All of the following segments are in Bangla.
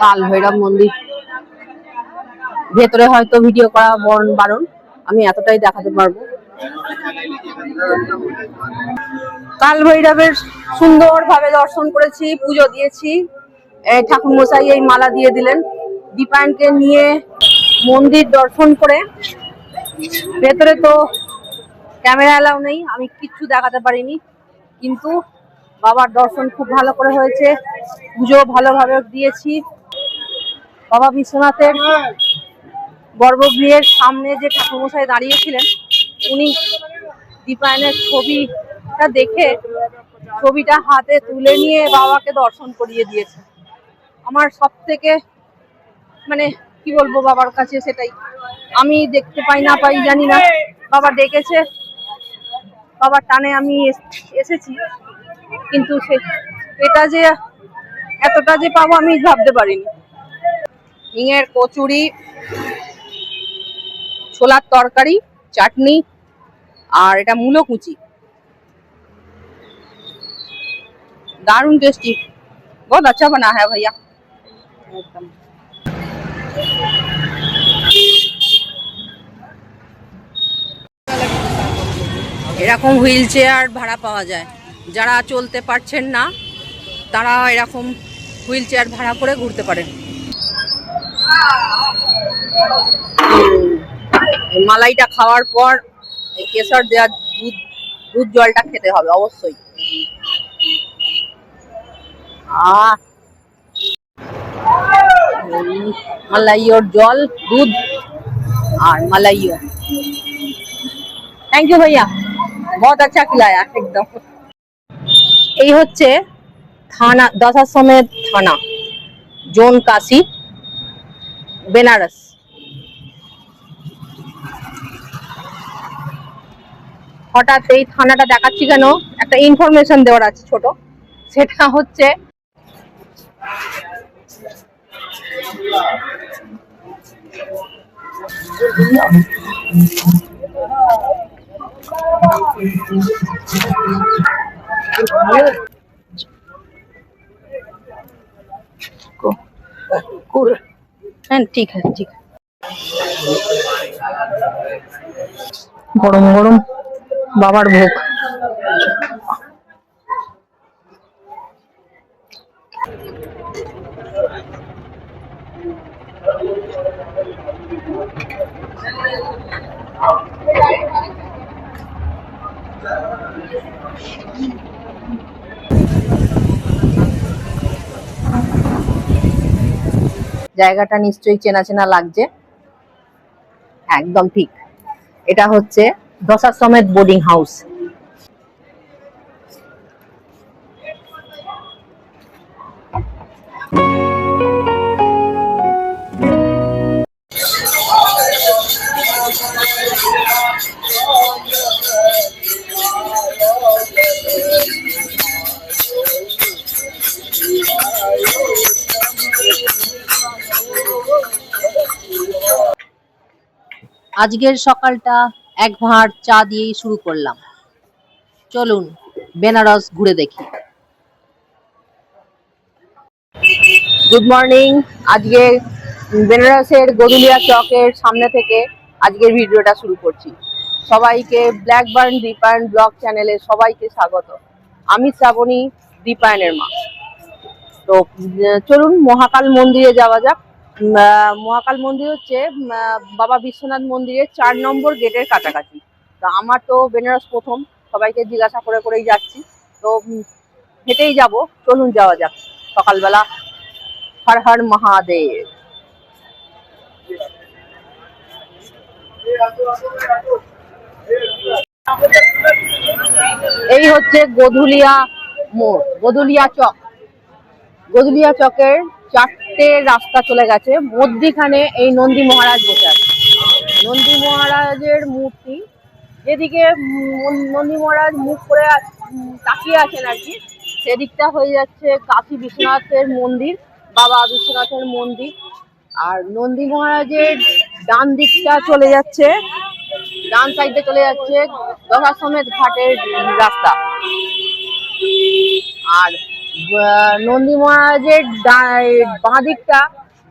কাল ভৈরব মন্দির ভেতরে হয়তো ভিডিও করা বারণ, আমি এতটাই দেখাতে পারবো। কাল ভৈরবের সুন্দর ভাবে দর্শন করেছি, পুজো দিয়েছি। ঠাকুর মশাই এই মালা দিয়ে দিলেন। দীপায়নকে নিয়ে মন্দির দর্শন করে ভেতরে তো ক্যামেরা এলাও নেই, আমি কিচ্ছু দেখাতে পারিনি, কিন্তু বাবার দর্শন খুব ভালো করে হয়েছে, পুজো ভালোভাবে দিয়েছি। বাবা বিশ্বনাথের গর্ভগৃহের সামনে যে ঠাকুরমশাই দাঁড়িয়েছিলেন, উনি দীপায়নের ছবিটা দেখে ছবিটা হাতে তুলে নিয়ে বাবাকে দর্শন করিয়ে দিয়েছে। আমার সব থেকে মানে কি বলবো বাবার কাছে, সেটাই আমি দেখতে পাই না পাই জানি না, বাবা ডেকেছে, বাবার টানে আমি এসেছি, কিন্তু এটা যে এতটা যে পাবো আমি ভাবতে পারিনি। হিঙের কচুরি, ছোলার তরকারি, চাটনি, আর এটা মূলো কুচি, দারুণ টেস্টি, बहुत अच्छा बना है भैया। এরকম হুইল চেয়ার ভাড়া পাওয়া যায়, যারা চলতে পারছেন না তারা এরকম হুইল চেয়ার ভাড়া করে ঘুরতে পারেন। মালাইটা খাওয়ার পর কেশর দেওয়া দুধ জলটা খেতে হবে অবশ্যই। মালাইয়ের জল, দুধ আর মালাইও। থ্যাংক ইউ ভাইয়া, বহুত আচ্ছা খিলায়া একদম। এই হচ্ছে থানা, দশাশ্বমেধ থানা, জোন কাশী, বেনারস। হঠাৎ এই থানাটা দেখাচ্ছি কেন, একটা ইনফরমেশন দেওয়ার আছে ছোট, সেটা হচ্ছে হ্যাঁ ঠিক আছে ঠিক আছে। গরম গরম বাবার ভোগ। জায়গাটা নিশ্চয়ই চেনা চেনা লাগছে, একদম ঠিক, এটা হচ্ছে দশাশ্বমেধ বোর্ডিং হাউস। আজকের সকালটা এক ভাঁড় চা দিয়েই শুরু করলাম। চলুন বেনারস ঘুরে দেখি। Good morning. আজকে বেনারসের গদুলিয়া চকের সামনে থেকে আজকের ভিডিওটা শুরু করছি। সবাইকে ব্ল্যাকবার্ন দীপায়ন ব্লগ চ্যানেলে সবাইকে স্বাগত। আমি শ্রাবণী, দীপায়নের মা। তো চলুন মহাকাল মন্দিরে যাওয়া যাক। মহাকাল মন্দির হচ্ছে বাবা বিশ্বনাথ মন্দিরের 4 নম্বর গেটের কাছাকাছি। তো আমার তো বেনারস প্রথম, সবাইকে জিজ্ঞাসা করে করেই যাচ্ছি, তো হেঁটেই যাব। চলুন যাওয়া যাক সকালবেলা। হর হর মহাদেব। এই হচ্ছে গদুলিয়া মোড়, গদুলিয়া চক। গদুলিয়া চকের 4টে রাস্তা চলে গেছে, মধ্যিখানে এই নন্দী মহারাজ বসে আছে। নন্দী মহারাজের মূর্তি, যেদিকে নন্দী মহারাজ মুখ করে তাকিয়ে আছেন আর কি, সেদিকটা হয়ে যাচ্ছে কাশী বিশ্বনাথের মন্দির, বাবা বিশ্বনাথের মন্দির। আর নন্দী মহারাজের ডান দিকটা চলে যাচ্ছে, ডান সাইডে চলে যাচ্ছে দশাশ্বমেধ ঘাটের রাস্তা। আর নন্দী মহারাজের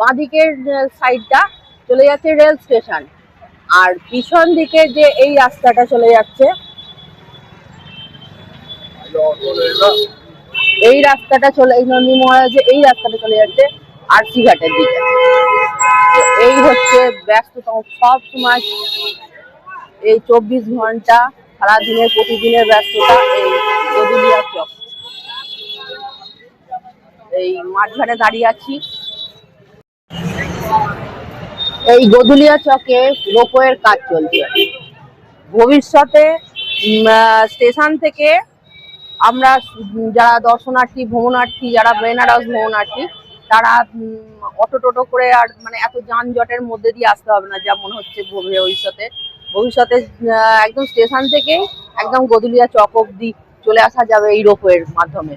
বাঁদিকের সাইডটা চলে যাচ্ছে রেল স্টেশন, আর পিছন দিকে যে এই রাস্তাটা চলে যাচ্ছে, এই নন্দী মহারাজের এই রাস্তাটা চলে যাচ্ছে আরসি ঘাটের দিকে। এই হচ্ছে ব্যস্ততম সব সময়, এই 24 ঘন্টা সারাদিনের প্রতিদিনের ব্যস্ততা এই গদুলিয়া চক। এই মাঝখানে দাঁড়িয়ে আছি। এই গদুলিয়া চকে রোপওয়ের কাজ চলছে। ভবিষ্যতে স্টেশন থেকে আমরা যারা দর্শনার্থী ভ্রমণার্থী, যারা বেনারস ভ্রমণার্থী, তারা অটো টোটো করে আর মানে এত যানজটের মধ্যে দিয়ে আসতে হবে না যা মনে হচ্ছে ভবিষ্যতে একদম স্টেশন থেকে একদম গদুলিয়া চক অব্দি চলে আসা যাবে এই রোপওয়ের মাধ্যমে।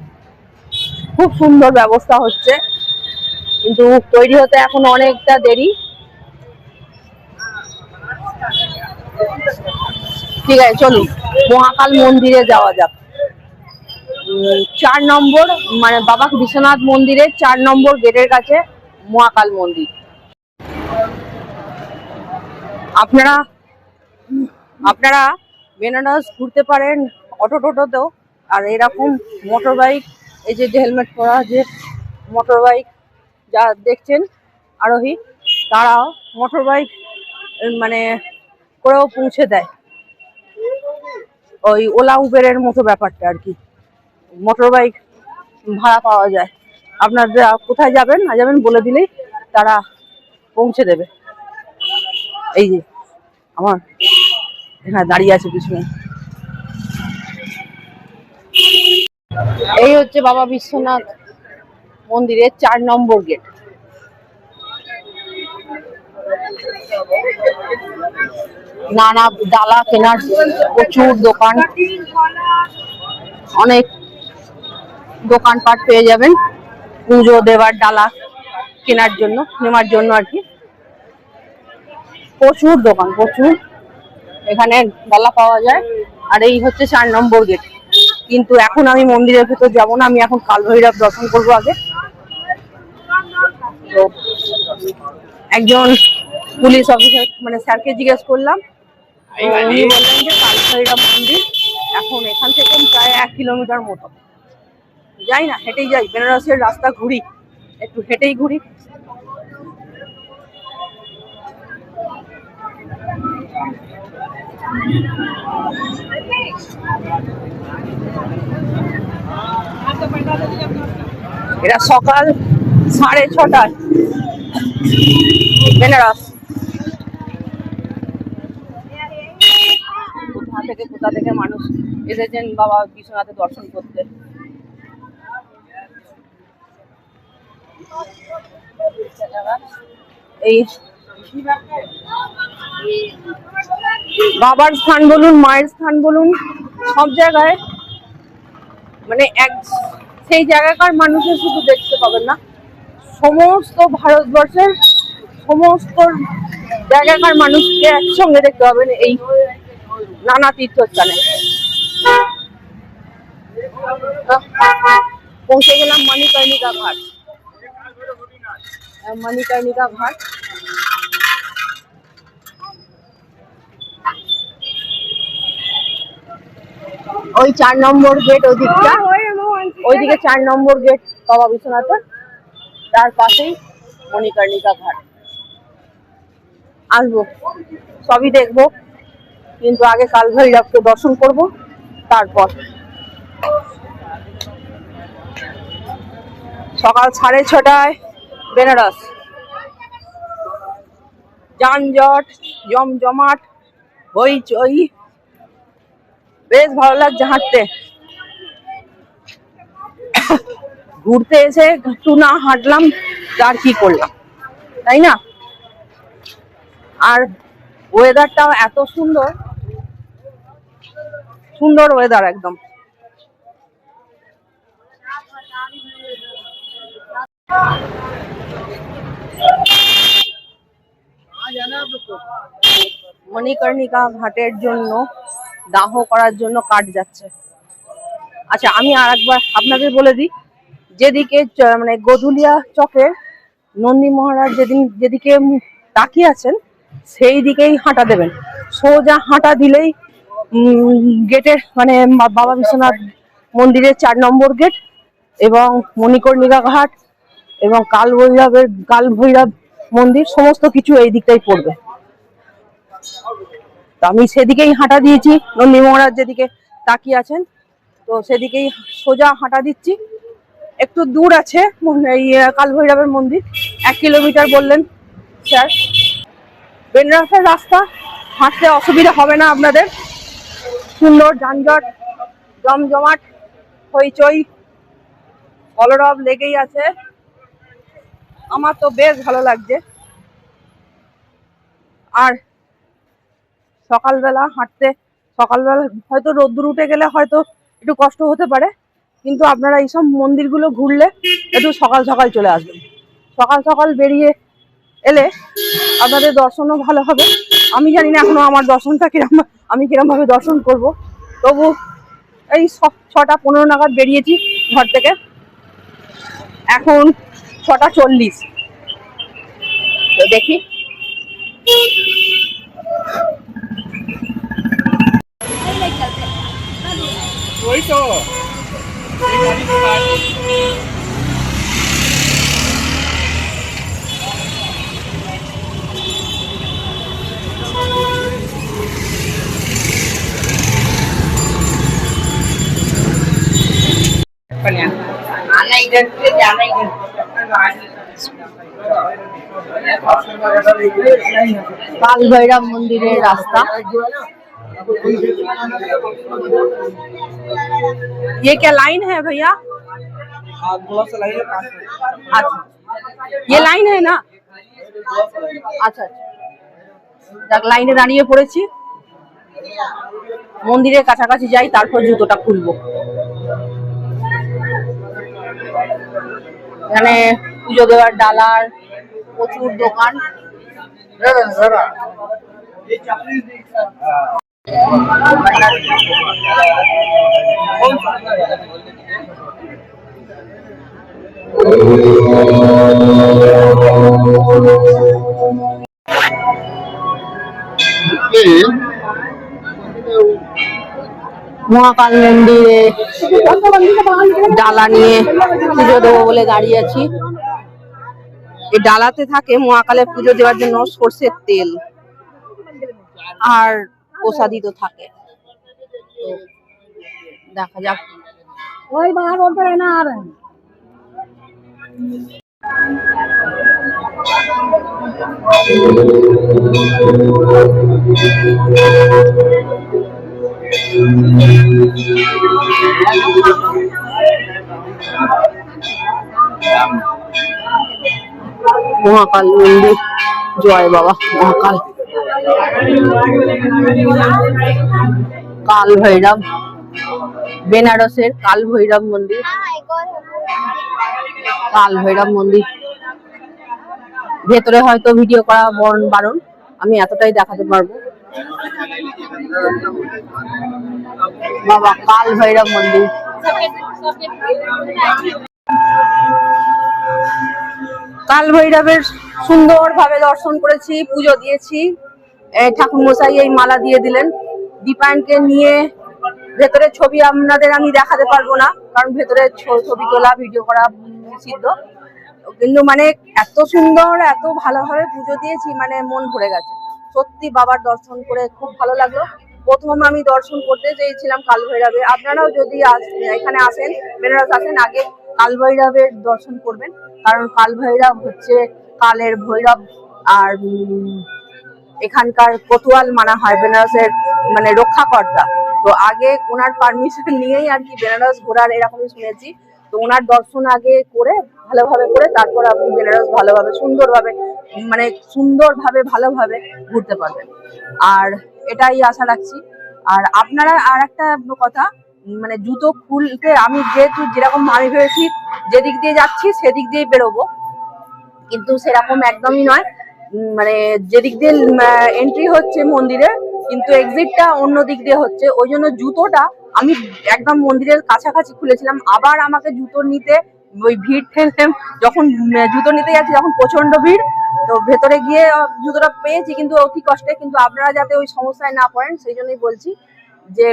খুব সুন্দর ব্যবস্থা হচ্ছে, কিন্তু তৈরি হতে এখন অনেকটা দেরি। ঠিক আছে, চলুন মহাকাল মন্দিরে যাওয়া যাক। 4 নম্বর মানে বাবা বিশ্বনাথ মন্দিরের 4 নম্বর গেটের কাছে মহাকাল মন্দির। আপনারা বেনারস ঘুরতে পারেন অটো টোটোতেও, আর এরকম মোটর বাইক, এই যে হেলমেট পরা যে মোটর বাইক যা দেখছেন আরোহী, তারাও মোটর বাইক মানে করেও পৌঁছে দেয়। ওই ওলা উবেরের মতো ব্যাপারটা আর কি, মোটর বাইক ভাড়া পাওয়া যায়। আপনারা কোথায় যাবেন না যাবেন বলে দিলেই তারা পৌঁছে দেবে। এই যে আমার এখানে দাঁড়িয়ে আছে পিছনে, এই হচ্ছে বাবা বিশ্বনাথ মন্দিরের 4 নম্বর গেট। নানা ডালা কেনার প্রচুর দোকান, অনেক দোকানপাট পেয়ে যাবেন পুজো দেবার ডালা কেনার জন্য, নেওয়ার জন্য আর কি। প্রচুর দোকান, প্রচুর এখানে ডালা পাওয়া যায়। আর এই হচ্ছে 4 নম্বর গেট। কিন্তু এখন আমি মন্দিরের ভেতর যাবো না, আমি এখন কালভৈরব দর্শন করবো আগে। তো একজন পুলিশ অফিসার মানে স্যারকে জিজ্ঞেস করলাম, উনি বললেন যে কালভৈরব মন্দির এখন এখান থেকে প্রায় 1 কিলোমিটার মতো। যাই না, হেঁটেই যাই, বেনারসের রাস্তা ঘুরি, একটু হেঁটেই ঘুরি। এরা সকাল 6:30টায় বেনারস, কোথা থেকে মানুষ এসেছেন বাবা বিশ্বনাথের দর্শন করতে। এই বাবার স্থান বলুন, মায়ের স্থান বলুন, সব জায়গায় মানে সেই জায়গাকার মানুষের শুধু দেখতে পাবেন না, সমস্ত ভারতবর্ষের সমস্ত জায়গাকার মানুষকে একসঙ্গে দেখতে পাবেন এই নানা তীর্থস্থানে। পৌঁছে গেলাম মণিকর্ণিকা ঘাট। মণিকর্ণিকা ঘাট ওই 4 নম্বর গেট, ওইদিকে 4 নম্বর গেট বাবা বিশ্বনাথের, তার পাশেই মণিকর্ণিকা ঘাট। আসবো, সবই দেখবো, কিন্তু আগে কালভৈরবকে দর্শন করব, তারপর। সকাল 6:30টায় বেনারস, যানজট জমজমাট হইচই, বেশ ভালো লাগছে হাঁটতে। ঘুরতে এসে একটু না হাঁটলাম তার কি করলাম, তাই না? আর ওয়েদারটাও এত সুন্দর, সুন্দর ওয়েদার একদম। মণিকর্ণিকা ঘাটের জন্য দাহ করার জন্য কাঠ যাচ্ছে। আচ্ছা, আমি আর একবার আপনাদের বলে দিই, যেদিকে মানে গদুলিয়া চকের নন্দী মহারাজ যেদিকে তাকিয়ে আছেন সেই দিকেই হাঁটা দেবেন। সোজা হাঁটা দিলেই গেটের মানে বাবা বিশ্বনাথ মন্দিরের 4 নম্বর গেট এবং মণিকর্ণিকা ঘাট এবং কাল ভৈরব মন্দির সমস্ত কিছু এই দিকটাই পড়বে। তো আমি সেদিকেই হাঁটা দিয়েছি, নন্দী মহারাজ যেদিকে তাকিয়ে আছেন তো সেদিকেই সোজা হাঁটা দিচ্ছি। একটু দূর আছে এই কাল ভৈরবের মন্দির, 1 কিলোমিটার বললেন স্যার। বেনারসের রাস্তা হাঁটতে অসুবিধা হবে না আপনাদের, সুন্দর যানজট জমজমাট হইচই কলরব লেগেই আছে। আমার তো বেশ ভালো লাগছে। আর সকালবেলা হাঁটতে, সকালবেলা হয়তো রোদ্দুর উঠে গেলে হয়তো একটু কষ্ট হতে পারে, কিন্তু আপনারা এইসব মন্দিরগুলো ঘুরলে একটু সকাল সকাল চলে আসবেন। সকাল সকাল বেরিয়ে এলে আপনাদের দর্শনও ভালো হবে। আমি জানি না এখনো আমার দর্শনটা আমি কিরম ভাবে দর্শন করব, তবু এই 6টা 15 নাগাদ বেরিয়েছি ঘর থেকে, এখন 6টা 40। তো দেখি वही तो आना इधर से जाना इधर काल भैरव मंदिर रास्ता। ये क्या लाइन है भैया? थोड़ा सा लाइन है। अच्छा, ये लाइन है ना? আচ্ছা দেখ, লাইনে দাঁড়িয়ে পড়েছি, মন্দিরের কাছাকাছি যাই তারপর জুতোটা খুলবো। এখানে পুজো দেওয়ার ডালার প্রচুর দোকান। মহাকাল মন্দিরে ডালা নিয়ে পুজো দেবো বলে দাঁড়িয়ে আছি। এই ডালাতে থাকে মহাকালে পুজো দেওয়ার জন্য সর্ষের তেল আর প্রসাদি তো থাকে। দেখা যাক। ওই বাহার বলতে না আর মহাকাল মন্দির, জয় বাবা মহাকাল। কাল ভৈরব, বেনারসের কাল ভৈরব মন্দির। কাল ভৈরব মন্দির ভেতরে হয়তো ভিডিও করা বারণ, আমি এতটাই দেখাতে পারবো। বাবা কাল ভৈরব মন্দির। কাল ভৈরবের সুন্দর ভাবে দর্শন করেছি, পুজো দিয়েছি। ঠাকুর মশাই এই মালা দিয়ে দিলেন। দীপায়নকে নিয়ে ভেতরে ছবি আপনাদের আমি দেখাতে পারবো না, কারণ ভেতরে ছবি তোলা ভিডিও করা নিষিদ্ধ, কিন্তু মানে এত সুন্দর এত ভালোভাবে পুজো দিয়েছি, মানে মন ভরে গেছে। সত্যি বাবার দর্শন করে খুব ভালো লাগলো। প্রথম আমি দর্শন করতে চেয়েছিলাম কাল ভৈরবে। আপনারাও যদি এখানে আসেন, বেনারস আসেন, আগে কাল ভৈরবের দর্শন করবেন, কারণ কাল ভৈরব হচ্ছে কালের ভৈরব। আর এখানকার কোতোয়াল মানা হয় বেনারসের, মানে রক্ষাকর্তা। তো আগে ওনার পারমিশন নিয়েই আর কি বেনারস ঘোরার, এরকমই শুনেছি। তো ওনার দর্শন আগে করে ভালোভাবে করে তারপর আপনি বেনারস ভালোভাবে সুন্দরভাবে ভালোভাবে ঘুরতে পারবেন, আর এটাই আশা রাখছি। আর আপনারা আর একটা কথা, মানে জুতো খুলতে আমি যেরকম আমি ভেবেছি যেদিক দিয়ে যাচ্ছি সেদিক দিয়ে বেরোবো, কিন্তু সেরকম একদমই নয়। মানে যেদিক দিয়ে এন্ট্রি হচ্ছে মন্দিরে, কিন্তু এক্সিটটা অন্য দিক দিয়ে হচ্ছে। ওই জন্য জুতোটা আমি একদম মন্দিরের কাছাকাছি খুলেছিলাম, আবার আমাকে জুতো নিতে ওই ভিড় ঠেলে যখন জুতো নিতে যাচ্ছি তখন প্রচন্ড ভিড়, তো ভেতরে গিয়ে জুতোটা পেয়েছি কিন্তু অতি কষ্টে। কিন্তু আপনারা যাতে ওই সমস্যায় না পড়েন সেই জন্যই বলছি যে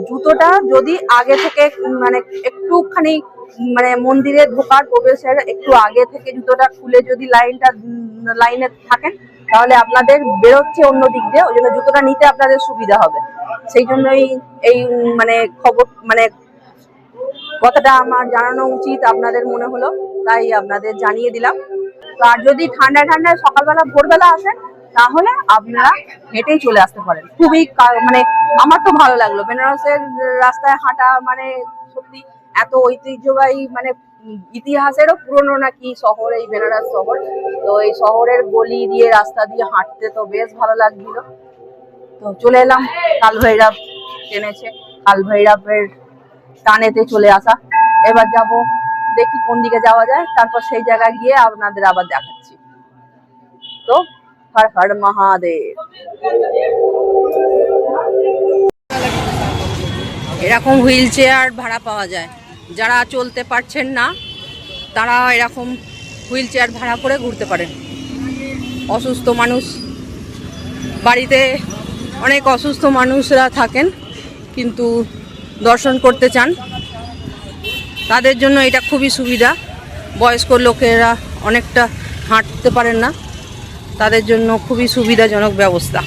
জুতোটা যদি আগে থেকে মানে একটুখানি মানে মন্দিরে ঢোকার প্রবেশের একটু আগে থেকে জুতোটা খুলে যদি লাইনে থাকেন তাহলে আপনাদের বেরোচ্ছে অন্য দিক দিয়ে, ওই জন্য জুতোটা নিতে আপনাদের সুবিধা হবে। সেই জন্যই এই মানে খবর মানে কথাটা আমার জানানো উচিত আপনাদের মনে হলো, তাই আপনাদের জানিয়ে দিলাম। তো আর যদি ঠান্ডা সকালবেলা ভোরবেলা আসেন তাহলে আপনারা হেঁটেই চলে আসতে পারেন। খুবই মানে আমার তো ভালো লাগলো বেনারসের রাস্তায় হাঁটা, মানে সত্যি এত ঐতিহ্যবাহী মানে ইতিহাসেরও পুরনো নাকি শহর এই বেনারস শহর। তো এই শহরের গলি দিয়ে রাস্তা দিয়ে হাঁটতে তো বেশ ভালো লাগছিল। তো চলে এলাম, কাল ভৈরব টেনেছে, কাল ভৈরবের টানেতে চলে আসা। এবার যাব, দেখি কোন দিকে যাওয়া যায়, তারপর সেই জায়গায় গিয়ে আপনাদের আবার দেখাচ্ছি। তো হর হর মহাদেব। এরকম হুইল চেয়ার ভাড়া পাওয়া যায়, যারা চলতে পারছেন না তারা এরকম হুইল চেয়ার ভাড়া করে ঘুরতে পারেন। অসুস্থ মানুষ, বাড়িতে অনেক অসুস্থ মানুষরা থাকেন কিন্তু দর্শন করতে চান, তাদের জন্য এটা খুবই সুবিধা। বয়স্ক লোকেরা অনেকটা হাঁটতে পারেন না, তাদের জন্য খুবই সুবিধাজনক ব্যবস্থা।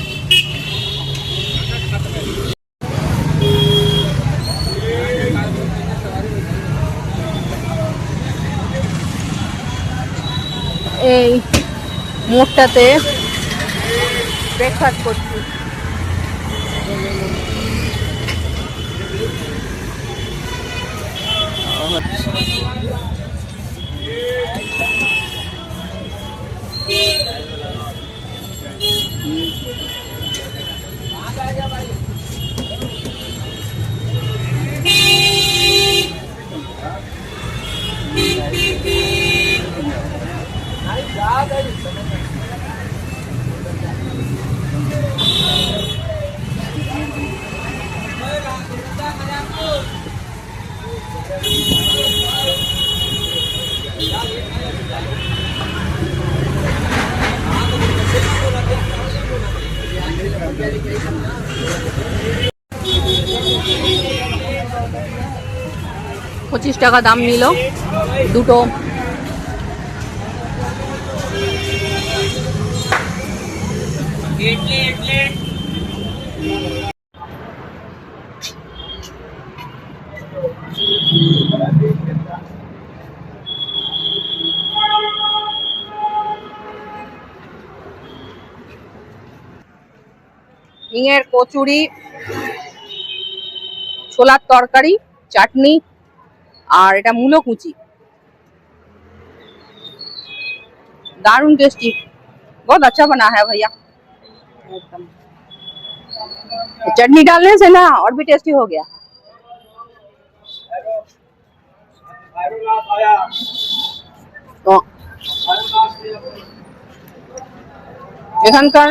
এই মোড়টাতে ব্রেকফাস্ট করছি। $25 দাম নিল দুটো। হিঙের কচুরি, ছোলার তরকারি, চাটনি, আর এটা মূলো কুচি, दारुण टेस्टी, बहुत अच्छा बना है भैया। चटनी डालने से ना और भी टेस्टी हो गया। तो এখানকার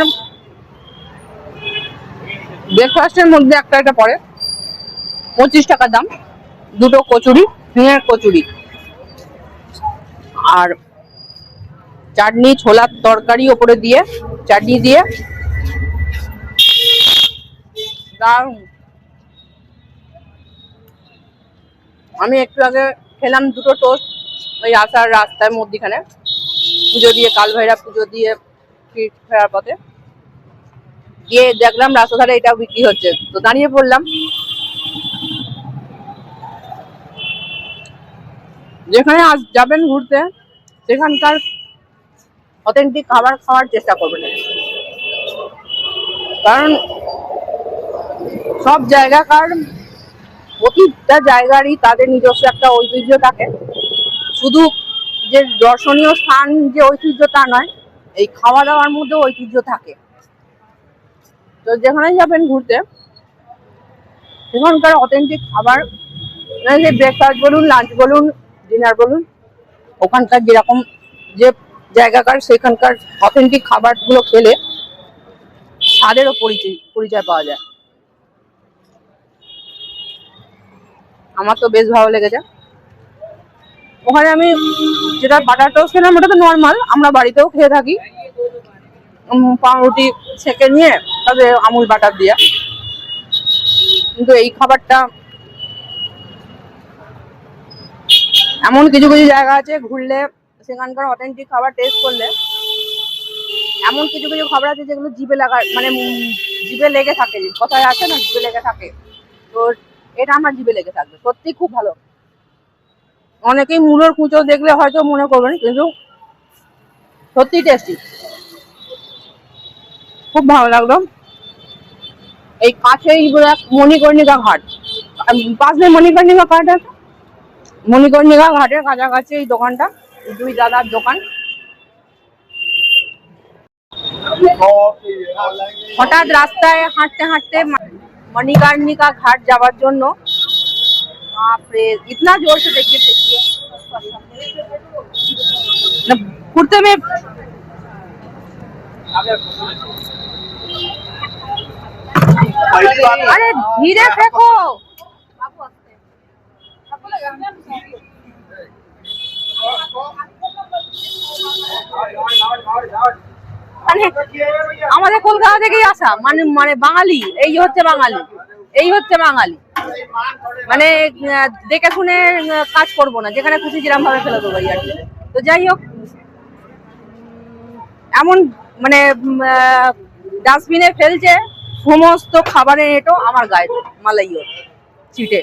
ব্রেকফাস্টের মধ্যে একটা পড়ে $25 দাম, দুটো কচুরি, হিঙের কচুরি, আর চাটনি, ছোলার তরকারি ওপরে দিয়ে, চাটনি দিয়ে দারুণ। আমি একটু আগে খেলাম দুটো টোস্ট ওই আসার রাস্তার মধ্যখানে, পুজো দিয়ে, কাল ভৈরব পুজো দিয়ে ফেরার পথে গিয়ে দেখলাম রাস্তা ধারে এটাও বিক্রি হচ্ছে, তো দাঁড়িয়ে পড়লাম। যেখানে আজ যাবেন ঘুরতে সেখানকার অথেন্টিক খাবার খাওয়ার চেষ্টা করবেন, কারণ সব জায়গাকার প্রতিটা জায়গারই তাদের নিজস্ব একটা ঐতিহ্য থাকে। শুধু যে দর্শনীয় স্থান যে ঐতিহ্য তা নয়, এই খাওয়া দাওয়ার মধ্যে ঐতিহ্য থাকে। তো যেখানে যাবেন ঘুরতে সেখানকার অথেন্টিক খাবার, ব্রেকফাস্ট বলুন, লাঞ্চ বলুন, ডিনার বলুন, ওখানকার যেরকম যে জায়গাকার সেখানকার অথেন্টিক খাবারগুলো খেলে স্বাদেরও পরিচয় পাওয়া যায়। আমার তো বেশ ভালো লেগেছে। ওখানে আমি যেটা বাটার টোস্ট খেলাম ওটা তো নর্মাল, আমরা বাড়িতেও খেয়ে থাকি। পাউরুটি সেঁকে নিয়ে তাতে আমুল বাটার দিয়া, কিন্তু এই খাবারটা এমন কিছু কিছু জায়গা আছে ঘুরলে সেখানকার অথেন্টিক খাবার টেস্ট করলে এমন কিছু কিছু খাবার আছে যেগুলো জিভে লাগা মানে জিভে লেগে থাকে, কথায় আছে না জিভে লেগে থাকে, তো এটা আমার জিভে লেগে থাকবে। সত্যি খুব ভালো। অনেকেই মুলোর কুঁচো দেখলে হয়তো মনে করবেন, কিন্তু সত্যি টেস্টি, খুব ভালো লাগলো। এই কাছেই মণিকর্ণিকা ঘাট, পাশে মণিকর্ণিকা ঘাট আছে, মণিকর্ণিকা ঘাটের কাছাকাছি এই দোকানটা, দুই দাদার দোকান। হঠাৎ রাস্তায় হাঁটতে হাঁটতে मणिकर्णिका घाट যাওয়ার জন্য বাপরে इतना जोर से देखिए घूरते में अरे धीरे फेंको আমাদের কলকাতা থেকেই আসা, মানে মানে বাঙালি, এই হচ্ছে বাঙালি, এই হচ্ছে বাঙালি। মানে দেখে শুনে কাজ করবো না, যেখানে খুশি যেরকম ভাবে ফেলে দেবো আর কি। তো যাই হোক, এমন মানে ডাস্টবিনে ফেলছে সমস্ত খাবারের এটো আমার গায়ে মালাইও চিটে,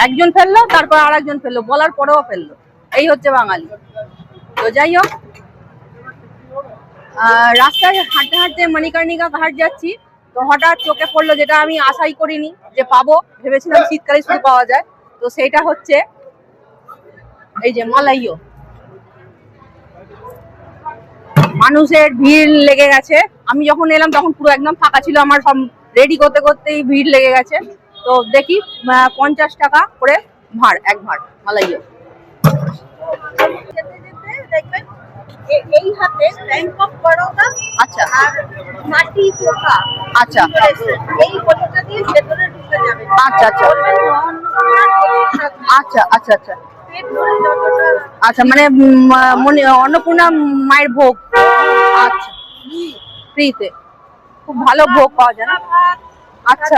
একজন ফেললো তারপর আর একজন ফেললো, বলার পরেও ফেললো, এই হচ্ছে বাঙালি। তো যাই হোক, রাস্তায় হাঁটতে হাঁটতে মণিকর্ণিকা ঘাট যাচ্ছি, তো হঠাৎ চোখে পড়লো যেটা আমি আশাই করিনি যে পাবো, ভেবেছিলাম শীতকালে শুধু পাওয়া যায়, তো সেটা হচ্ছে এই যে মালাইও। মানুষের ভিড় লেগে গেছে, আমি যখন এলাম তখন পুরো একদম ফাঁকা ছিল, আমার সব রেডি করতে করতেই ভিড় লেগে গেছে। তো দেখি 50 টাকা করে ভাড়, এক ভাড় মালাইও। দেখবেন এই হাতে ব্যাংক অফ বরোদা, আচ্ছা, আর মাটি চোখা, আচ্ছা, এই ফটোটা দিয়ে ভেতরে ঢুকে যাবে। আচ্ছা আচ্ছা আচ্ছা আচ্ছা আচ্ছা আচ্ছা, মানে অন্নপূর্ণা মায়ের ভোগ, আচ্ছা, ফ্রিতে খুব ভালো ভোগ পাওয়া যায় না? আচ্ছা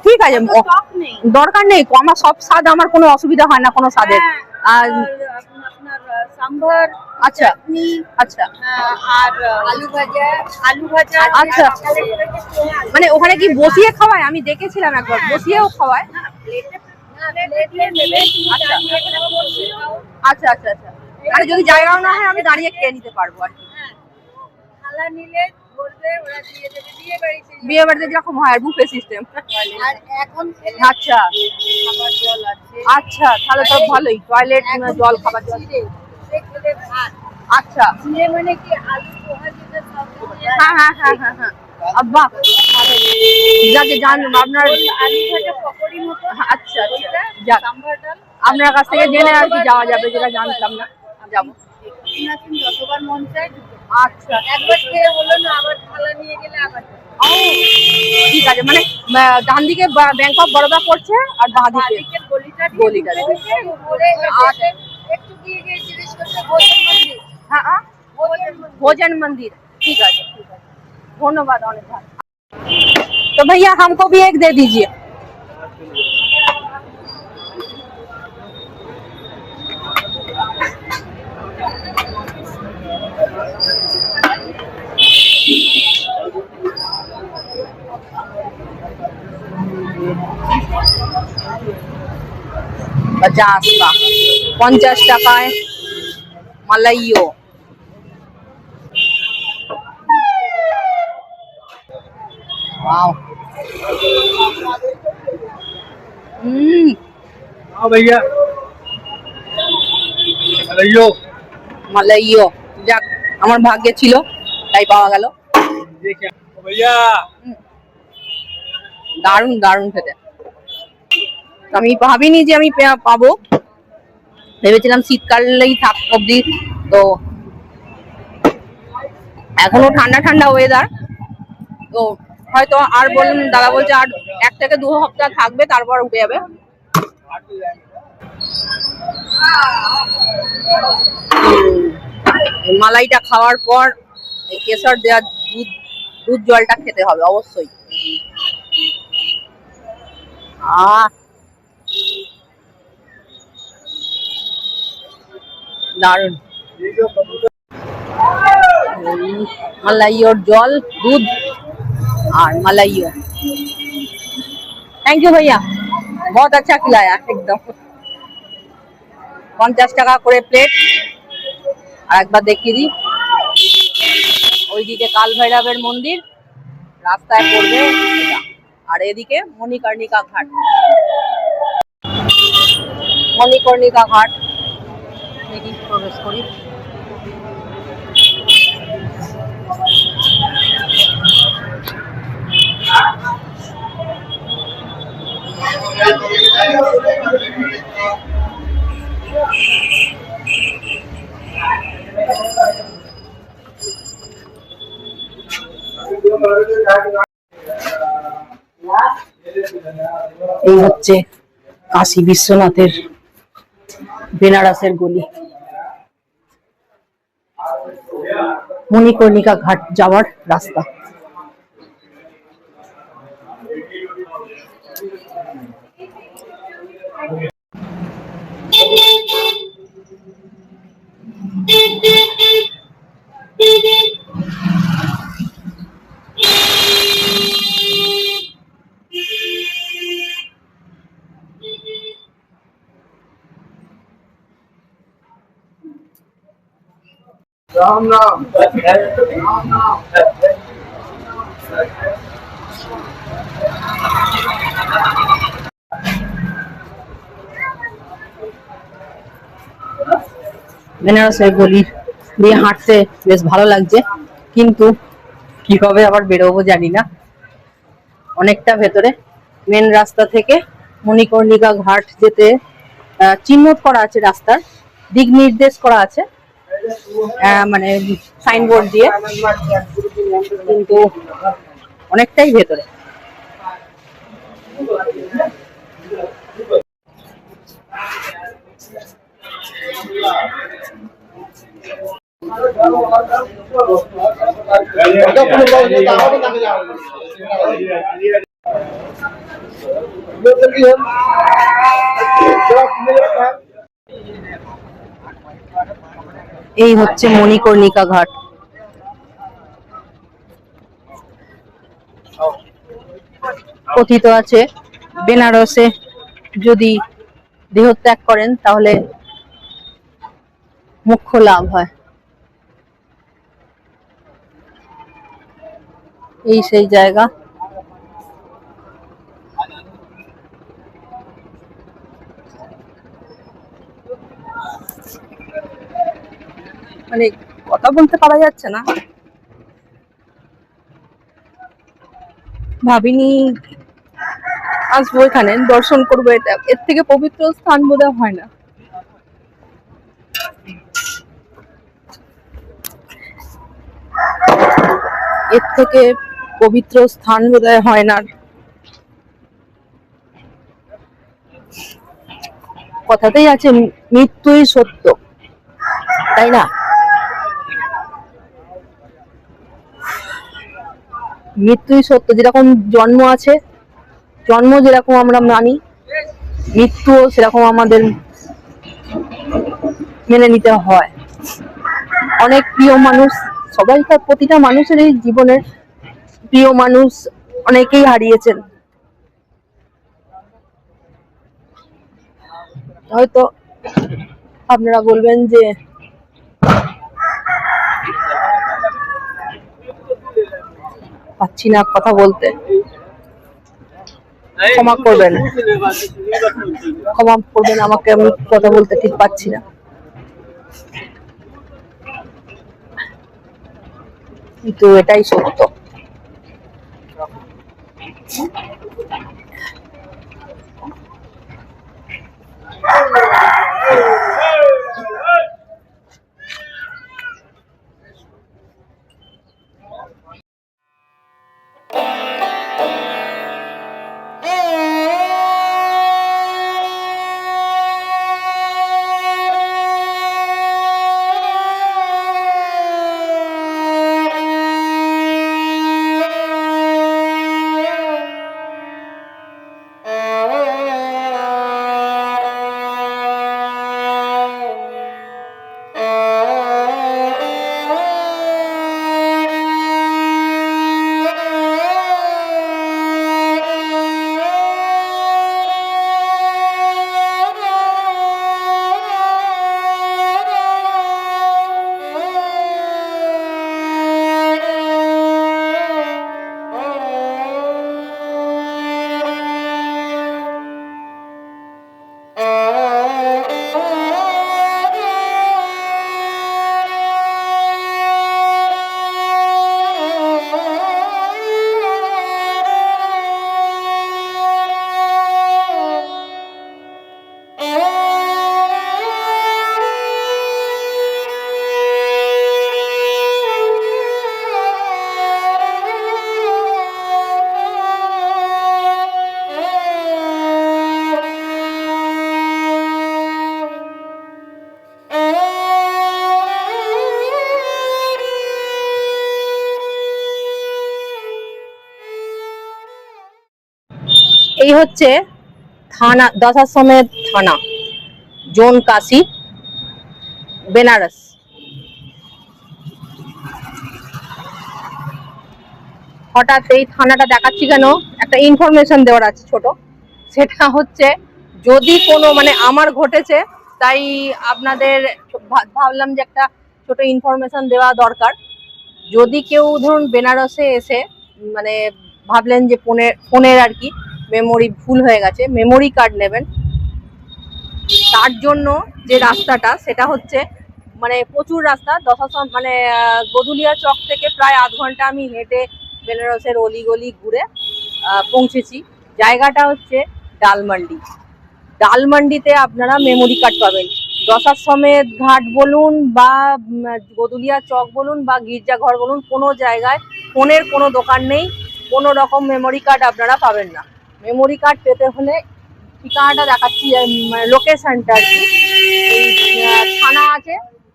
ঠিক আছে, দরকার নেই, আমার সব স্বাদ, আমার কোনো অসুবিধা হয় না কোনো স্বাদের। আর আচ্ছা আচ্ছা, আর আলু ভাজা, আচ্ছা, মানে ওখানে কি বসিয়ে খাওয়ায়? আমি দেখেছিলাম একবার বসিয়েও খাওয়ায়। আচ্ছা আচ্ছা আচ্ছা, মানে যদি জায়গাও না হয় আমি দাঁড়িয়ে খেয়ে নিতে পারবো আর কি। বিয়ে বাড়িতে যেরকম হয় বুফে সিস্টেম। আচ্ছা আচ্ছা, তাহলে তো ভালোই, টয়লেট, জল, খাবার জল, আচ্ছা, মানে কি আলু পোহা যেটা, হ্যাঁ হ্যাঁ হ্যাঁ হ্যাঁ হ্যাঁ, আব্বা যাকে জানলাম আপনার আলু ভাজা পকোড়ি মতো, আচ্ছা আচ্ছা, যাক আপনার কাছ থেকে জেনে আর কি যাওয়া যাবে, যেটা জানতাম না, যাবো যতবার মন চায়। আচ্ছা, একবার খেয়ে হলো না, আবার থালা নিয়ে গেলে আবার। ও ঠিক আছে, মানে ডান দিকে ব্যাংক অফ বরোদা পড়ছে আর বাঁ দিকে গলিটা একটু দিয়ে গিয়ে জিজ্ঞেস করতে ভোজন মন্দির, হ্যাঁ भोजन मंदिर, ठीक है धन्यवाद, अनेक भाई। तो भैया हमको भी एक दे दीजिए। पचास का 50 টাকায় মালাইও। वाओ, हाँ भैया মালাইও, মালাইও, যাক আমার ভাগ্যে ছিল তাই পাওয়া গেল। भैया দারুণ দারুণ খেতে, আমি ভাবিনি যে আমি পাবো, ভেবেছিলাম শীতকালেই থাক অব্দি, তো এখনো ঠান্ডা ঠান্ডা ওয়েদার, তো হয়তো আর বলুন, দাদা বলছে আর 1 থেকে 2 সপ্তাহ থাকবে, তারপর উঠে যাবে। এই মালাইটা খাওয়ার পর এই কেশর দেওয়া দুধ দুধ জলটা খেতে হবে অবশ্যই। আহ দারুন। মালাইयोর জল, दूध और मलाइयो। थैंक यू भैया, बहुत अच्छा खिलाया एकदम। 50 টাকা করে প্লেট। আর একবার দেখিয়ে দিই, ওইদিকে কাল ভৈরবের মন্দির রাস্তায় পড়বে এটা, আর এদিকে মণিকর্ণিকা ঘাট। মণিকর্ণিকা ঘাট দেখি, প্রবেশ করি। এই হচ্ছে কাশী বিশ্বনাথের বেনারসের গলি, মণিকর্ণিকা ঘাট যাওয়ার রাস্তা। राम नाम राम नाम। বেনারসের গলি দিয়ে হাঁটতে বেশ ভালো লাগছে, কিন্তু কিভাবে আবার বেরোবো জানি না। অনেকটা ভেতরে, মেন রাস্তা থেকে মণিকর্ণিকা ঘাট যেতে চিহ্নিত করা আছে, রাস্তার দিক নির্দেশ করা আছে, মানে সাইনবোর্ড দিয়ে, কিন্তু অনেকটাই ভেতরে। এই হচ্ছে মণিকর্ণিকা ঘাট। কথিত আছে বেনারসে যদি দেহত্যাগ করেন তাহলে মোক্ষ লাভ হয়। এই সেই জায়গা। মানে কথা বলতে পারা যাচ্ছে না, ভাবিনি আসবো এখানে দর্শন করবো, এটা এর থেকে পবিত্র স্থান বোধহয় হয় না। এর থেকে পবিত্র স্থান বোধহয় হয় না। কথাতেই আছে মৃত্যুই সত্য, তাই না? মৃত্যুই সত্য। যেরকম জন্ম আছে, জন্ম যেরকম আমরা মানি, মৃত্যুও সেরকম আমাদের মেনে নিতে হয়। অনেক প্রিয় মানুষ, সবাইকার, প্রতিটা মানুষের এই জীবনের প্রিয় মানুষ অনেকেই হারিয়েছেন। হয়তো আপনারা বলবেন যে পাচ্ছি না কথা বলতে, ক্ষমা করবেন, ক্ষমা করবেন আমাকে, আমি কথা বলতে ঠিক পাচ্ছি না, কিন্তু এটাই সত্য। এই হচ্ছে থানা, দশাশ্বমেধ থানা, জোন কাশী, বেনারস। হঠাৎ এই থানাটা দেখাচ্ছি কেন, একটা ইনফরমেশন দেওয়ার আছে ছোট। সেটা হচ্ছে যদি কোনো মানে আমার ঘটেছে, তাই আপনাদের ভাবলাম যে একটা ছোট ইনফরমেশন দেওয়া দরকার। যদি কেউ ধরুন বেনারসে এসে মানে ভাবলেন যে ফোনের আর কি মেমোরি ফুল হয়ে গেছে, মেমোরি কার্ড নেবেন, তার জন্য যে রাস্তাটা সেটা হচ্ছে মানে প্রচুর রাস্তা, মানে গদুলিয়া চক থেকে প্রায় আধ ঘন্টা আমি হেঁটে বেনারসের অলিগলি ঘুরে পৌঁছেছি। জায়গাটা হচ্ছে ডালমান্ডি। ডালমান্ডিতে আপনারা মেমোরি কার্ড পাবেন। দশাশ্বমেধ ঘাট বলুন বা গদুলিয়া চক বলুন বা গির্জাঘর বলুন, কোনো জায়গায় ফোনের কোনো দোকান নেই, কোনো রকম মেমোরি কার্ড আপনারা পাবেন না। মেমোরি কার্ড পেতে হলে ঠিকানাটা দেখাচ্ছি, মানে লোকেশনটা আর কি, এই থানা আছে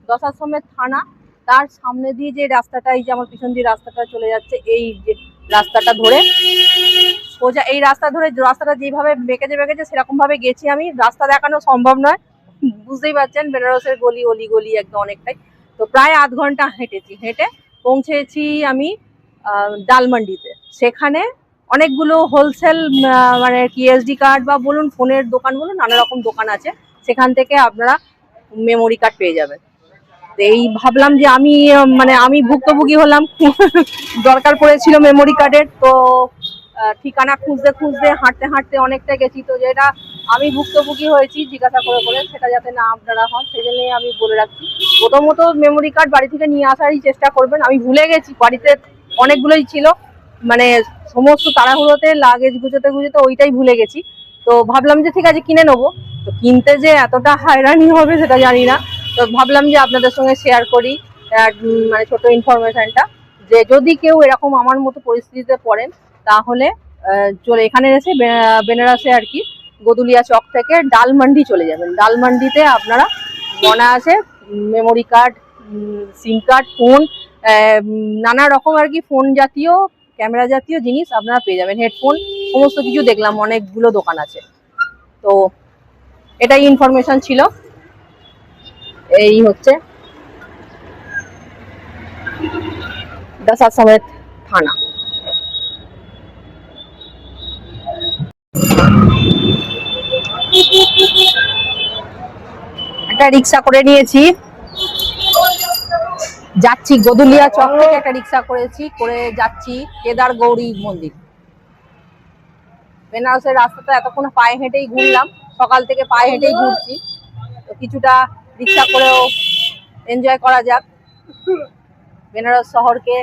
দশাশ্বমেধ থানা, তার সামনে দিয়ে যে রাস্তাটা, এই যে আমার পিছন দিয়ে রাস্তাটা চলে যাচ্ছে, এই যে রাস্তাটা ধরে সোজা, এই রাস্তা ধরে, রাস্তাটা যেভাবে বেঁকেছে সেরকম ভাবে গেছি আমি। রাস্তা দেখানো সম্ভব নয়, বুঝতেই পারছেন বেনারসের গলি অলিগলি একদম অনেকটাই। তো প্রায় আধ ঘন্টা হেঁটেছি, হেঁটে পৌঁছেছি আমি ডালমান্ডিতে। সেখানে অনেকগুলো হোলসেল মানে কি এসডি কার্ড বা বলুন ফোনের দোকান বলুন, নানা রকম দোকান আছে, সেখান থেকে আপনারা মেমোরি কার্ড পেয়ে যাবেন। এই ভাবলাম যে আমি মানে আমি ভুক্তভোগী হলাম দরকার পড়েছিল মেমোরি কার্ডের, তো ঠিকানা খুঁজতে খুঁজতে হাঁটতে হাঁটতে অনেকটা গেছি, তো যেটা আমি ভুক্তভোগী হয়েছি জিজ্ঞাসা করে করে, সেটা যাতে না আপনারা হন সেই জন্যই আমি বলে রাখছি। প্রথমত মেমোরি কার্ড বাড়ি থেকে নিয়ে আসারই চেষ্টা করবেন। আমি ভুলে গেছি, বাড়িতে অনেকগুলোই ছিল, মানে সমস্ত তাড়াহুড়োতে লাগেজ গুছোতে গুছোতে ওইটাই ভুলে গেছি। তো ভাবলাম যে ঠিক আছে কিনে নেবো, তো কিনতে যে এতটা হয়রানি হবে সেটা জানি না। তো ভাবলাম যে আপনাদের সঙ্গে শেয়ার করি মানে ছোট ইনফরমেশনটা, যে যদি কেউ এরকম আমার মতো পরিস্থিতিতে পড়েন তাহলে চলে এখানে এসে বেনারসে আর কি গদুলিয়া চক থেকে ডালমান্ডি চলে যাবেন। ডালমান্ডিতে আপনারা অনায়াসে মেমোরি কার্ড, সিম কার্ড, ফোন, নানা রকম আর কি ফোন জাতীয়, ক্যামেরা জাতীয় জিনিস আপনারা পেয়ে যাবেন, হেডফোন, সমস্ত কিছু দেখলাম, অনেকগুলো দোকান আছে। তো এটাই ইনফরমেশন ছিল। এই হচ্ছে দশাশ্বমেধ থানা। একটা রিক্সা করে নিয়েছি, যাচ্ছি গদুলিয়া চক থেকে, একটা রিক্সা করেছি, করে যাচ্ছি কেদার গৌরী মন্দির। বেনারসের রাস্তাটা এতক্ষণ পায়ে হেঁটেই ঘুরলাম, সকাল থেকে পায়ে হেঁটেই ঘুরছি, তো কিছুটা রিক্সা করেও এনজয় করা যাক, বেনারস শহরকে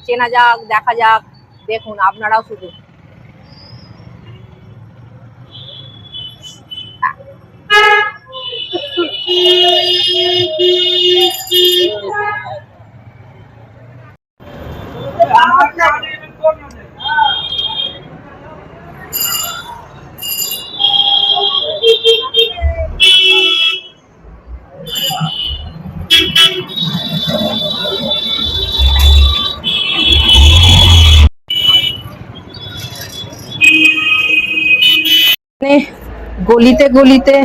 চেনা যাক, দেখা যাক। দেখুন আপনারাও শুধু গলিতে গলিতে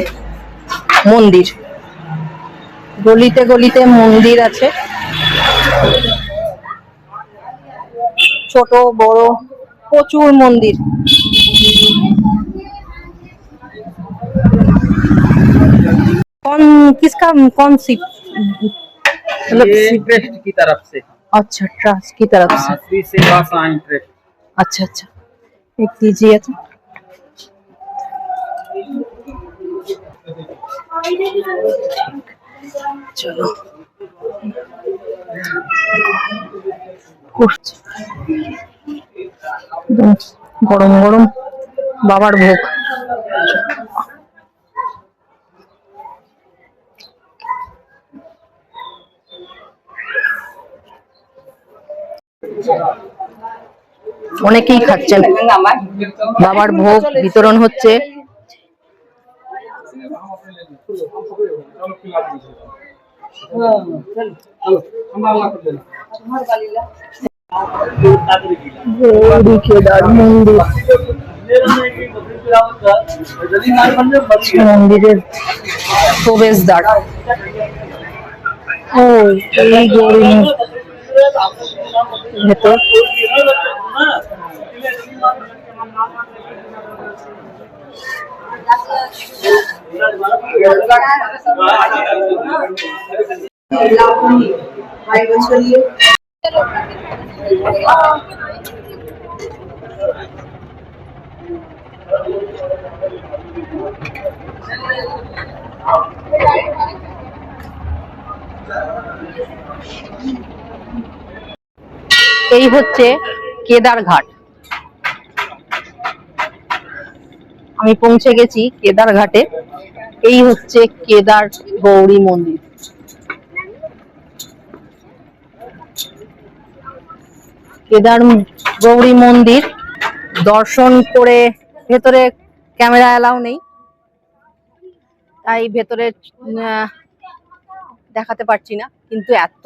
মন্দির, গলিতে গলিতে মন্দির আছে, ছোট বড় প্রচুর মন্দির। कौन सी मतलब ये ट्रस्ट की तरफ से। अच्छा ट्रस्ट की तरफ से। श्री सेवा साईं ट्रस्ट। अच्छा अच्छा, एक दीजिए तो। चलो गरम गरम बाबार भोग। অনেকেই খাচ্ছেন, বাবার ভোগ বিতরণ হচ্ছে। গৌরী কেদার মন্দির। মন্দিরের প্রবেশদ্বার। ও, এই গৌরী ভেতর। এই হচ্ছে কেদারঘাট। আমি পৌঁছে গেছি কেদারঘাটে। এই হচ্ছে কেদার গৌরী মন্দির। কেদার গৌরী মন্দির দর্শন করে, ভেতরে ক্যামেরা অ্যালাউ নেই, তাই ভেতরে দেখাতে পারছি না, কিন্তু এত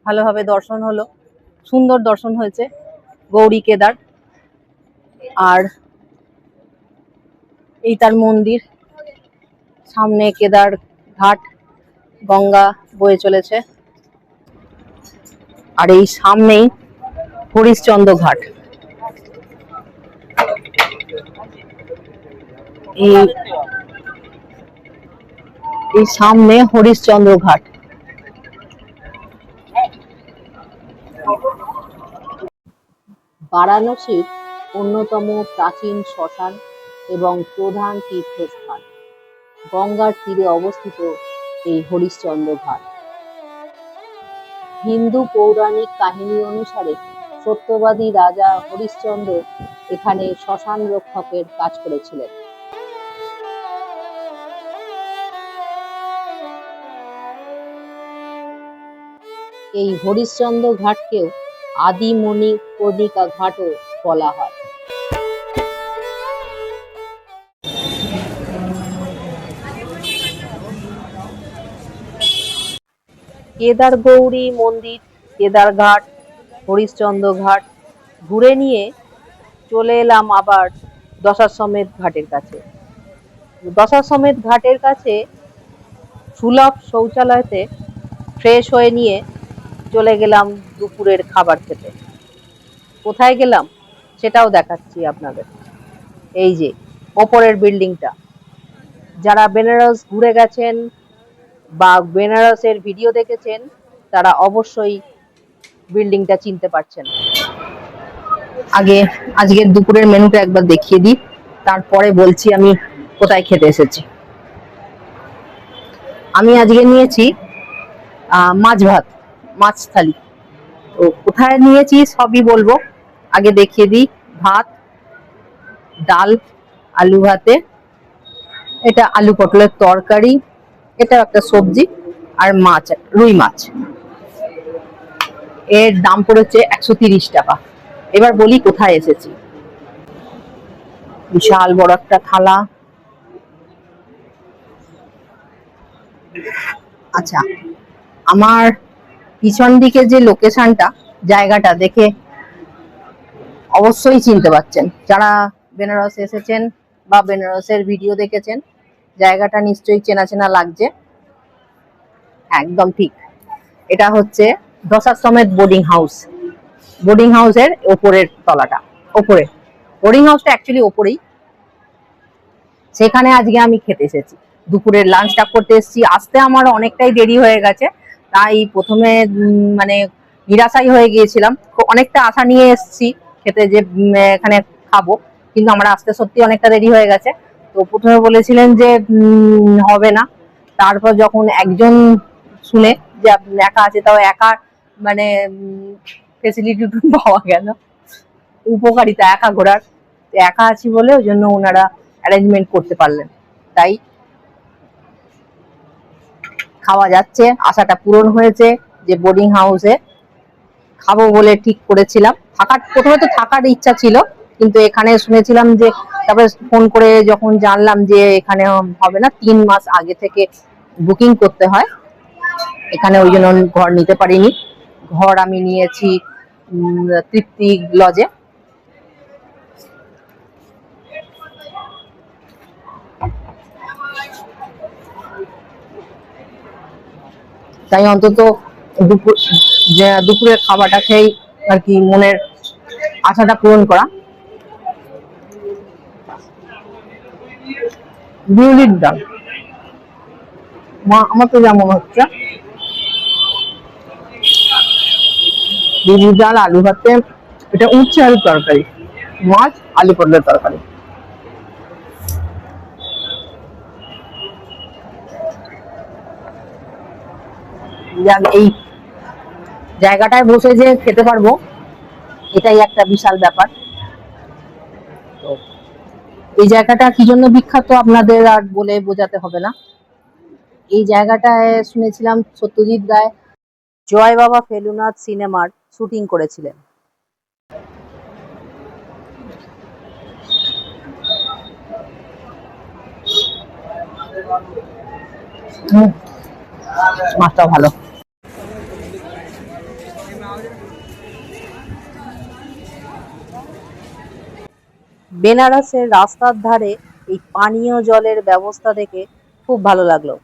ভালোভাবে দর্শন হলো, সুন্দর দর্শন হয়েছে গৌরী কেদার। আর এই তার মন্দির, সামনে কেদার ঘাট, গঙ্গা বয়ে চলেছে, আর এই সামনেই হরিশ্চন্দ্র ঘাট। এই সামনে হরিশ্চন্দ্র ঘাট। বারাণসীর অন্যতম প্রাচীন শ্মশান এবং প্রধান তীর্থস্থান, গঙ্গার তীরে অবস্থিত এই হরিশ্চন্দ্র ঘাট। হিন্দু পৌরাণিক কাহিনী অনুসারে সত্যবাদী রাজা হরিশ্চন্দ্র এখানে শ্মশান রক্ষকের কাজ করেছিলেন। এই হরিশ্চন্দ্র ঘাটকেও আদি মণিকর্ণিকা ঘাটও বলা হয়। কেদার গৌরী মন্দির, কেদারঘাট, হরিশ্চন্দ্র ঘাট ঘুরে নিয়ে চলে এলাম আবার দশাশ্বমেধ ঘাটের কাছে। দশাশ্বমেধ ঘাটের কাছে সুলভ শৌচালয়তে ফ্রেশ হয়ে নিয়ে চলে গেলাম দুপুরের খাবার খেতে। কোথায় গেলাম সেটাও দেখাচ্ছি আপনাদের। এই যে ওপরের বিল্ডিংটা, যারা বেনারস ঘুরে গেছেন বা বেনারসের ভিডিও দেখেছেন তারা অবশ্যই বিল্ডিংটা চিনতে পারছেন। আগে আজকের দুপুরের মেনুটা একবার দেখিয়ে দিই, তারপরে বলছি আমি কোথায় খেতে এসেছি। আমি আজকে নিয়েছি মাছ ভাত, মাছ থালি। তো কোথায় নিয়েছি সবই বলবো, আগে দেখিয়ে দিই। ভাত, ডাল, আলু ভাতে, এটা আলু পটলের তরকারি, এটা একটা সবজি, আর মাছ, রুই মাছ। এর দাম পড়েছে 130 টাকা। এবার বলি কোথায় এসেছি। বিশাল বড় একটা থালা। আচ্ছা, আমার পিছন দিকে যে লোকেশনটা, জায়গাটা দেখে অবশ্যই চিনতে পারছেন যারা বেনারস এসেছেন বা বেনারসের ভিডিও দেখেছেন। জায়গাটা নিশ্চয়ই চেনা চেনা লাগছে। একদম ঠিক, এটা হচ্ছে দশাশ্বমেধ বোর্ডিং হাউস। বোর্ডিং হাউসের ওপরের তলাটা, ওপরে বোর্ডিং হাউসটা অ্যাকচুয়ালি ওপরেই। সেখানে আজকে আমি খেতে এসেছি, দুপুরের লাঞ্চটা করতে এসেছি। আসতে আমার অনেকটাই দেরি হয়ে গেছে, তাই প্রথমে মানে নিরাশাই হয়ে গিয়েছিলাম। অনেকটা আশা নিয়ে এসেছি খেতে, যে এখানে খাবো, কিন্তু আমরা আসতে সত্যি অনেকটা দেরি হয়ে গেছে। তো প্রথমে বলেছিলেন যে হবে না, তারপর যখন একজন শুনে যে একা আছে, তাও একা মানে ফেসিলিটি পাওয়া গেল, উপকারিতা একা ঘোরার, একা আছি বলে ওই জন্য ওনারা অ্যারেঞ্জমেন্ট করতে পারলেন, তাই খাওয়া যাচ্ছে। আশাটা পূরণ হয়েছে যে বোর্ডিং হাউসে খাবো বলে ঠিক করেছিলাম। প্রথমে তো থাকার ইচ্ছা ছিল, কিন্তু এখানে শুনেছিলাম যে, তারপরে ফোন করে যখন জানলাম যে এখানে হবে না, 3 মাস আগে থেকে বুকিং করতে হয়, এখানে ওই জন্য ঘর নিতে পারিনি। ঘর আমি নিয়েছি তৃপ্তি লজে। তাই অন্তত দুপুর দুপুরের খাবারটা খেয়েই আর কি মনের আশাটা পূরণ করা। বিউলির ডাল, আমার তো যা মনে হচ্ছে বিউলির ডাল, আলু ভাতে, এটা উচ্ছে আলুর তরকারি, মাছ, আলু পটলের তরকারি। এই জায়গাটায় বসে যে খেতে পারবো এটাই একটা বিশাল ব্যাপার। তো এই জায়গাটা কি জন্য বিখ্যাত আপনাদের আর বলে বোঝাতে হবে না। এই জায়গাটায় শুনেছিলাম সত্যজিৎ রায় জয় বাবা ফেলুনাথ সিনেমার শুটিং করেছিলেন। মাছটা ভালো। বেনারসের রাস্তার ধারে এই পানীয় জলের ব্যবস্থা দেখে খুব ভালো লাগলো।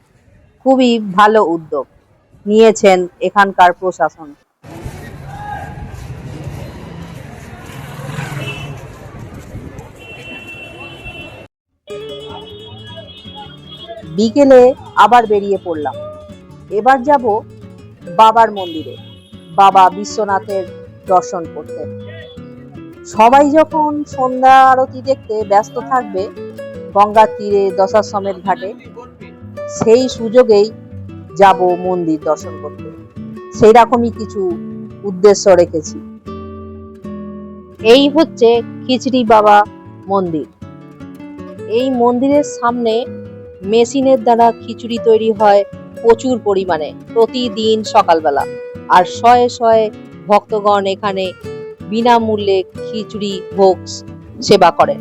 খুবই ভালো উদ্যোগ নিয়েছেন এখানকার প্রশাসন। বিকেলে আবার বেরিয়ে পড়লাম। এবার যাব বাবার মন্দিরে, বাবা বিশ্বনাথের দর্শন করতে। সবাই যখন সন্ধ্যা আরতি দেখতে ব্যস্ত থাকবে গঙ্গার তীরে দশাশ্বমেধ ঘাটে, সেই সুযোগেই যাব মন্দির দর্শন করতে। সেই রকমই কিছু উদ্দেশ্য রেখেছি। এই হচ্ছে খিচড়ি বাবা মন্দির। এই মন্দিরের সামনে মেশিনের দ্বারা খিচুড়ি তৈরি হয় প্রচুর পরিমাণে প্রতিদিন সকালবেলা, আর শয়ে শয়ে ভক্তগণ এখানে বিনামূল্যে খিচুড়ি ভোগ সেবা করেন।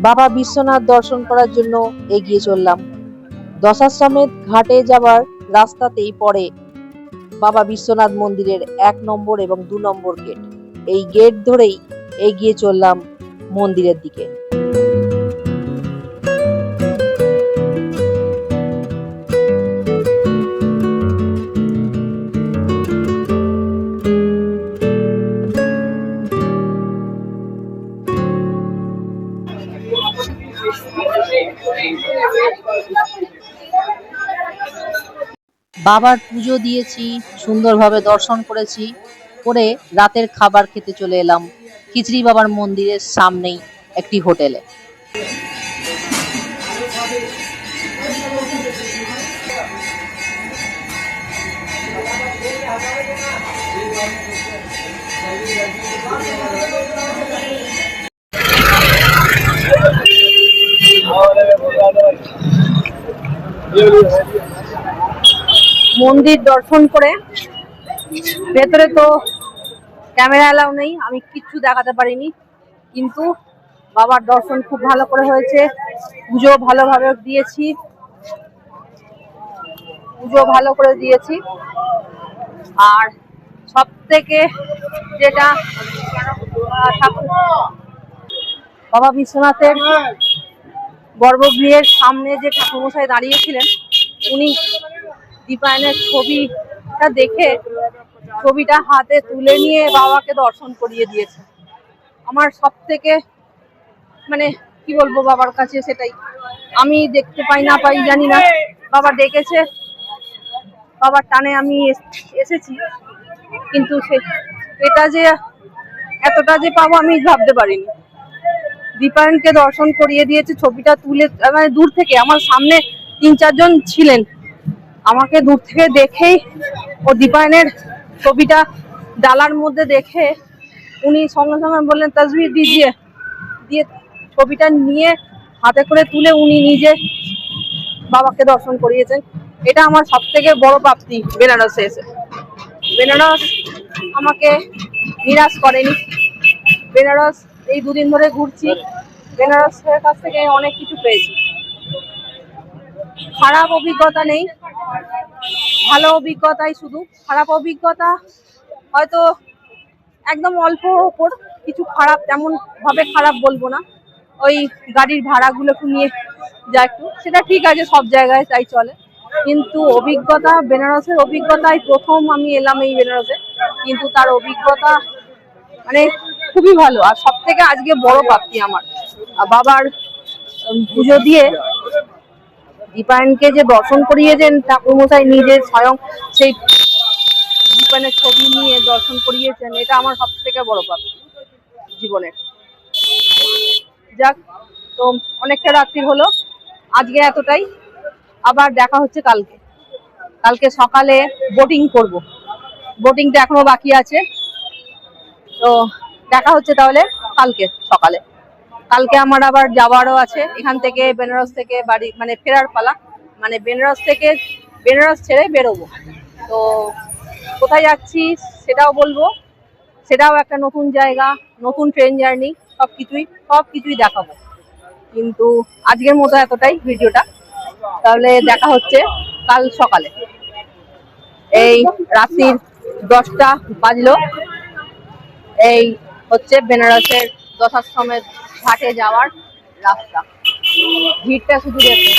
বাবা বিশ্বনাথ দর্শন করার জন্য এগিয়ে চললাম। দশাশ্বমেধ ঘাটে যাবার রাস্তাতেই পড়ে বাবা বিশ্বনাথ মন্দিরের 1 নম্বর এবং 2 নম্বর গেট। এই গেট ধরেই এগিয়ে চললাম মন্দিরের দিকে। বাবার পুজো দিয়েছি, সুন্দরভাবে দর্শন করেছি, করে রাতের খাবার খেতে চলে এলাম খিচড়ি বাবার মন্দিরের সামনেই একটি হোটেলে। মন্দির দর্শন করে ভেতরে তো ক্যামেরা এলাও নেই, আমি কিচ্ছু দেখাতে পারিনি, কিন্তু বাবার দর্শন খুব ভালো করে হয়েছে। পুজো ভালোভাবে দিয়েছি, আর সব থেকে যেটা বাবা বিশ্বনাথের গর্ভগৃহের সামনে যে ঠাকুরমশাই দাঁড়িয়েছিলেন, উনি দীপায়নের ছবিটা দেখে ছবিটা হাতে তুলে নিয়ে বাবাকে দর্শন করিয়ে দিয়েছে। আমার সব থেকে মানে কি বলবো বাবার কাছে, সেটাই আমি দেখতে পাই না পাই জানি না, বাবা ডেকেছে, বাবার টানে আমি এসেছি, কিন্তু এটা যে এতটা যে পাবো আমি ভাবতে পারিনি। দীপায়নকে দর্শন করিয়ে দিয়েছে, ছবিটা তুলে মানে দূর থেকে, আমার সামনে 3-4 জন ছিলেন, আমাকে দূর থেকে দেখেই ও দীপায়নের ছবিটা ডালার মধ্যে দেখে উনি সঙ্গে সঙ্গে বললেন তসবির দিজিয়ে, দিয়ে ছবিটা নিয়ে হাতে করে তুলে উনি নিজে বাবাকে দর্শন করিয়েছেন। এটা আমার সব থেকে বড় প্রাপ্তি বেনারসে এসে। বেনারস আমাকে নিরাশ করেনি। বেনারস এই 2 দিন ধরে ঘুরছি, বেনারসের কাছ থেকে অনেক কিছু পেয়েছি। খারাপ অভিজ্ঞতা নেই, ভালো অভিজ্ঞতাই শুধু। খারাপ অভিজ্ঞতা হয়তো একদম অল্প ওপর, কিছু খারাপ তেমন ভাবে খারাপ বলবো না। ওই গাড়ির ভাড়াগুলো একটু নিয়ে যা একটু, সেটা ঠিক আছে, সব জায়গায় তাই চলে। কিন্তু অভিজ্ঞতা, বেনারসের অভিজ্ঞতায় প্রথম আমি এলাম এই বেনারসে, কিন্তু তার অভিজ্ঞতা মানে খুবই ভালো। আর সব থেকে আজকে বড় প্রাপ্তি আমার, বাবার পুজো দিয়ে দীপায়নকে যে দর্শন করিয়েছেন ঠাকুরমশাই নিজে স্বয়ং, সেই দীপায়নের ছবি নিয়ে দর্শন করিয়েছেন, এটা আমার সব থেকে বড় প্রাপ্তি জীবনের। যাক, তো অনেকটা রাত্রি হলো, আজকে এতটাই। আবার দেখা হচ্ছে কালকে। কালকে সকালে বোটিং করব, বোটিংটা এখনো বাকি আছে। তো দেখা হচ্ছে তাহলে কালকে সকালে। কালকে আমার আবার যাওয়ারও আছে, এখান থেকে বেনারস থেকে বাড়ি মানে ফেরার পালা, মানে বেনারস থেকে বেনারস ছেড়ে বেরোবো। তো কোথায় যাচ্ছি সেটাও বলবো, সেটাও একটা নতুন জায়গা, নতুন ট্রেন জার্নি, সবকিছুই দেখাবো। কিন্তু আজকের মতো এতটাই ভিডিওটা, তাহলে দেখা হচ্ছে কাল সকালে। এই রাত্রির 10টা বাজলো। এই হচ্ছে বেনারসের দশাশ্রমের ঘাটে যাওয়ার রাস্তা। ভিড়টা শুধু দেখুন।